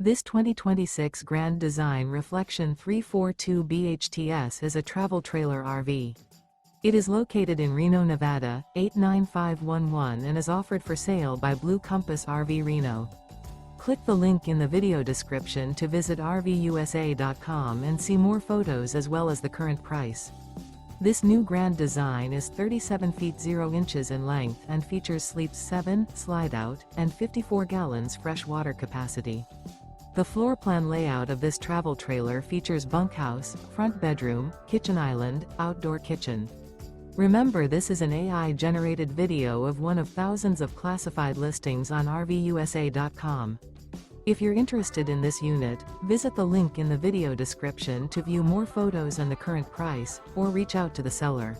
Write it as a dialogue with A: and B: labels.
A: This 2026 Grand Design Reflection 342 BHTS is a travel trailer RV. It is located in Reno, Nevada, 89511 and is offered for sale by Blue Compass RV Reno. Click the link in the video description to visit RVUSA.com and see more photos as well as the current price. This new Grand Design is 37 feet 0 inches in length and features sleeps 7, slide-out, and 54 gallons fresh water capacity. The floor plan layout of this travel trailer features bunkhouse, front bedroom, kitchen island, outdoor kitchen. Remember, this is an AI-generated video of one of thousands of classified listings on RVUSA.com. If you're interested in this unit, visit the link in the video description to view more photos and the current price, or reach out to the seller.